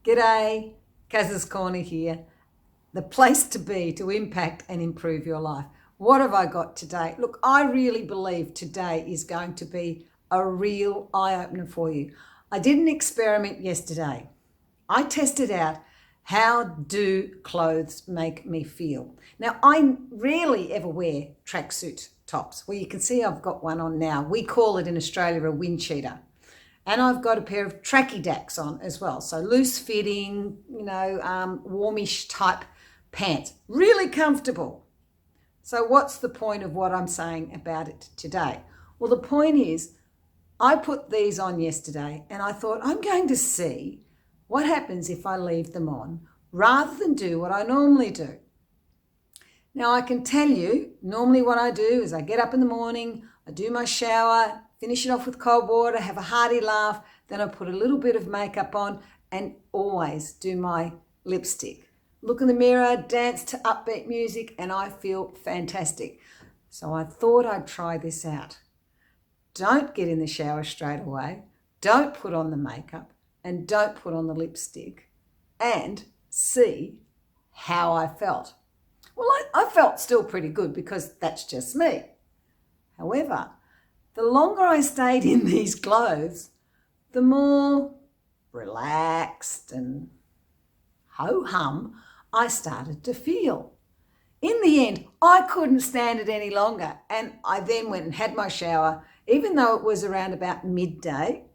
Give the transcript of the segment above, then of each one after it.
G'day, Kazza'S Corner here, the place to be to impact and improve your life. What have I got today? Look, I really believe today is going to be a real eye-opener for you. I did an experiment yesterday. I tested out how do clothes make me feel. Now, I rarely ever wear tracksuit tops. Well, you can see I've got one on now. We call it in Australia a wind cheater. And I've got a pair of tracky dacks on as well. So loose fitting, warmish type pants. Really comfortable. So what's the point of what I'm saying about it today? Well, the point is I put these on yesterday and I thought I'm going to see what happens if I leave them on rather than do what I normally do. Now, I can tell you, normally what I do is I get up in the morning, I do my shower, finish it off with cold water, have a hearty laugh, then I put a little bit of makeup on and always do my lipstick. Look in the mirror, dance to upbeat music, and I feel fantastic. So I thought I'd try this out. Don't get in the shower straight away, don't put on the makeup, and don't put on the lipstick, and see how I felt. Well, I felt still pretty good because that's just me. However, the longer I stayed in these clothes, the more relaxed and ho-hum I started to feel. In the end, I couldn't stand it any longer, and I then went and had my shower, even though it was around about midday,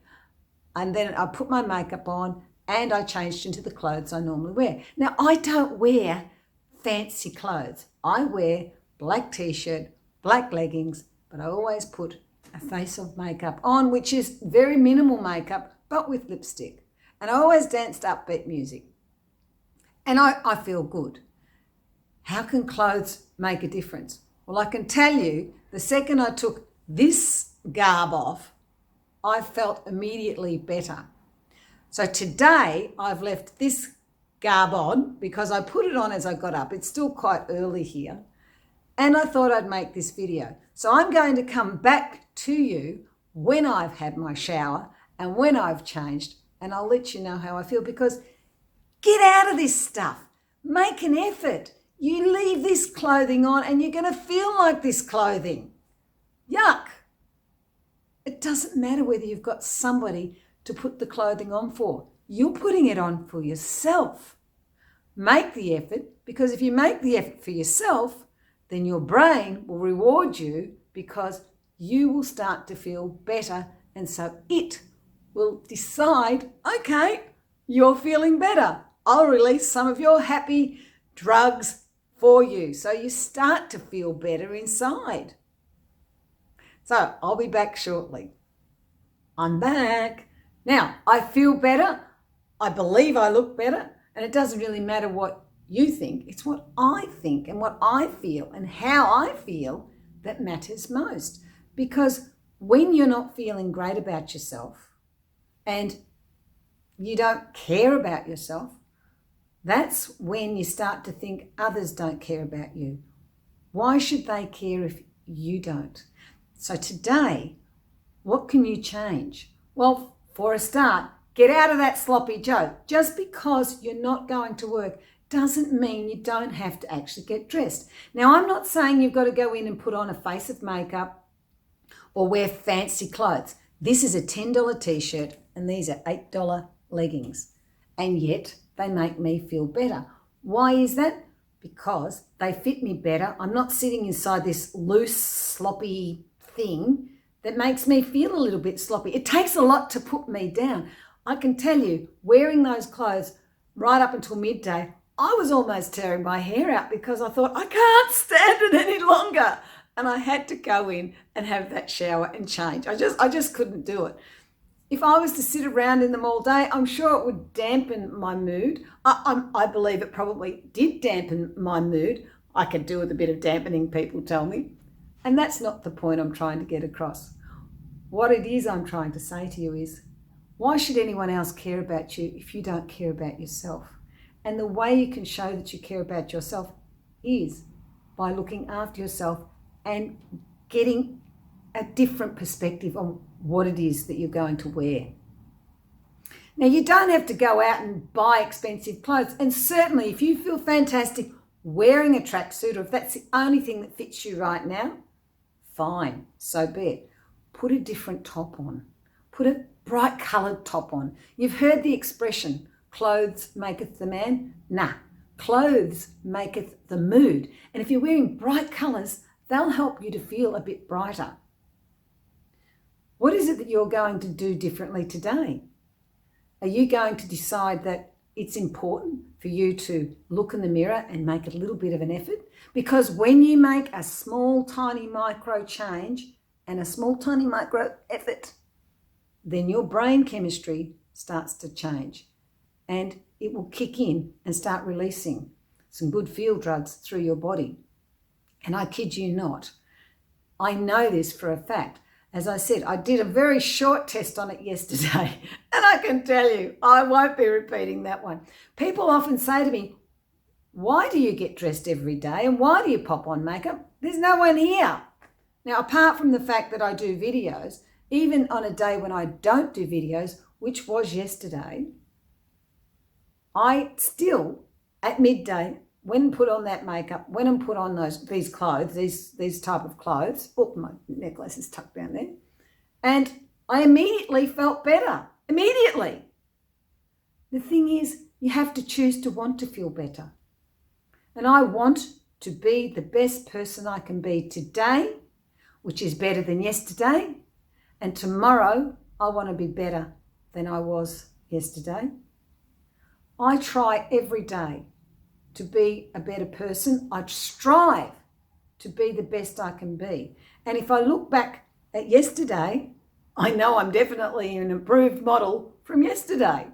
and then I put my makeup on and I changed into the clothes I normally wear. Now, I don't wear fancy clothes. I wear black t-shirt, black leggings, but I always put a face of makeup on, which is very minimal makeup, but with lipstick. And I always danced upbeat music. And I feel good. How can clothes make a difference? Well, I can tell you, the second I took this garb off, I felt immediately better. So today I've left this garb on because I put it on as I got up. It's still quite early here. And I thought I'd make this video. So I'm going to come back to you when I've had my shower and when I've changed, and I'll let you know how I feel, because get out of this stuff. Make an effort. You leave this clothing on and you're going to feel like this clothing. Yuck. It doesn't matter whether you've got somebody to put the clothing on for. You're putting it on for yourself. Make the effort, because if you make the effort for yourself, then your brain will reward you because you will start to feel better, and so it will decide, okay, you're feeling better. I'll release some of your happy drugs for you so you start to feel better inside. So I'll be back shortly. I'm back. Now, I feel better. I believe I look better, and it doesn't really matter what you think. It's what I think and what I feel and how I feel that matters most. Because when you're not feeling great about yourself and you don't care about yourself, that's when you start to think others don't care about you. Why should they care if you don't? So today, what can you change? Well, for a start, get out of that sloppy Joe. Just because you're not going to work doesn't mean you don't have to actually get dressed. Now, I'm not saying you've got to go in and put on a face of makeup or wear fancy clothes. This is a $10 t-shirt and these are $8 leggings. And yet they make me feel better. Why is that? Because they fit me better. I'm not sitting inside this loose, sloppy thing that makes me feel a little bit sloppy. It takes a lot to put me down. I can tell you, wearing those clothes right up until midday, I was almost tearing my hair out because I thought, I can't stand it any longer. And I had to go in and have that shower and change. I just couldn't do it. If I was to sit around in them all day, I'm sure it would dampen my mood. I believe it probably did dampen my mood. I could do with a bit of dampening, people tell me. And that's not the point I'm trying to get across. What it is I'm trying to say to you is, why should anyone else care about you if you don't care about yourself? And the way you can show that you care about yourself is by looking after yourself and getting a different perspective on what it is that you're going to wear. Now, you don't have to go out and buy expensive clothes. And certainly, if you feel fantastic wearing a tracksuit, or if that's the only thing that fits you right now, fine, so be it. Put a different top on. Put a bright coloured top on. You've heard the expression, clothes maketh the man. Nah, clothes maketh the mood. And if you're wearing bright colours, they'll help you to feel a bit brighter. What is it that you're going to do differently today? Are you going to decide that it's important for you to look in the mirror and make a little bit of an effort? Because when you make a small, tiny micro change and a small, tiny micro effort, then your brain chemistry starts to change and it will kick in and start releasing some good feel drugs through your body. And I kid you not, I know this for a fact. As I said, I did a very short test on it yesterday, and I can tell you, I won't be repeating that one. People often say to me, why do you get dressed every day and why do you pop on makeup? There's no one here. Now, apart from the fact that I do videos, even on a day when I don't do videos, which was yesterday, I still, at midday, went and put on that makeup, went and put on these clothes, these type of clothes. Oh, my necklace is tucked down there. And I immediately felt better. Immediately. The thing is, you have to choose to want to feel better. And I want to be the best person I can be today, which is better than yesterday. And tomorrow, I want to be better than I was yesterday. I try every day to be a better person. I strive to be the best I can be. And if I look back at yesterday, I know I'm definitely an improved model from yesterday.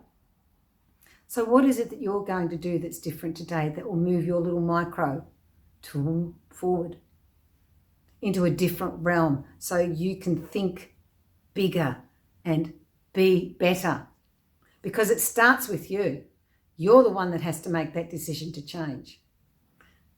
So what is it that you're going to do that's different today that will move your little micro forward into a different realm so you can think bigger and be better? Because it starts with you. You're the one that has to make that decision to change.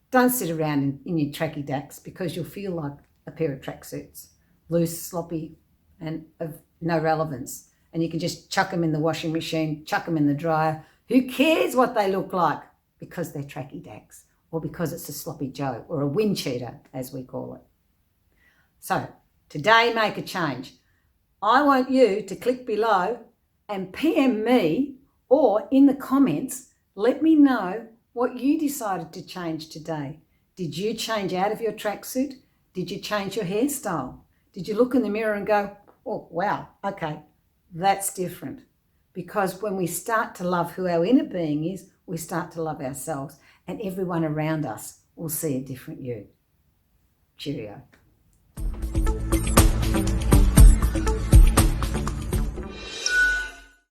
Don't sit around in your tracky dacks because you'll feel like a pair of tracksuits, loose, sloppy, and of no relevance. And you can just chuck them in the washing machine, chuck them in the dryer. Who cares what they look like? Because they're tracky dacks, or because it's a sloppy Joe, or a wind cheater, as we call it. So today, make a change. I want you to click below and PM me, or in the comments, let me know what you decided to change today. Did you change out of your tracksuit? Did you change your hairstyle? Did you look in the mirror and go, oh, wow, okay, that's different? Because when we start to love who our inner being is, we start to love ourselves, and everyone around us will see a different you. Cheerio.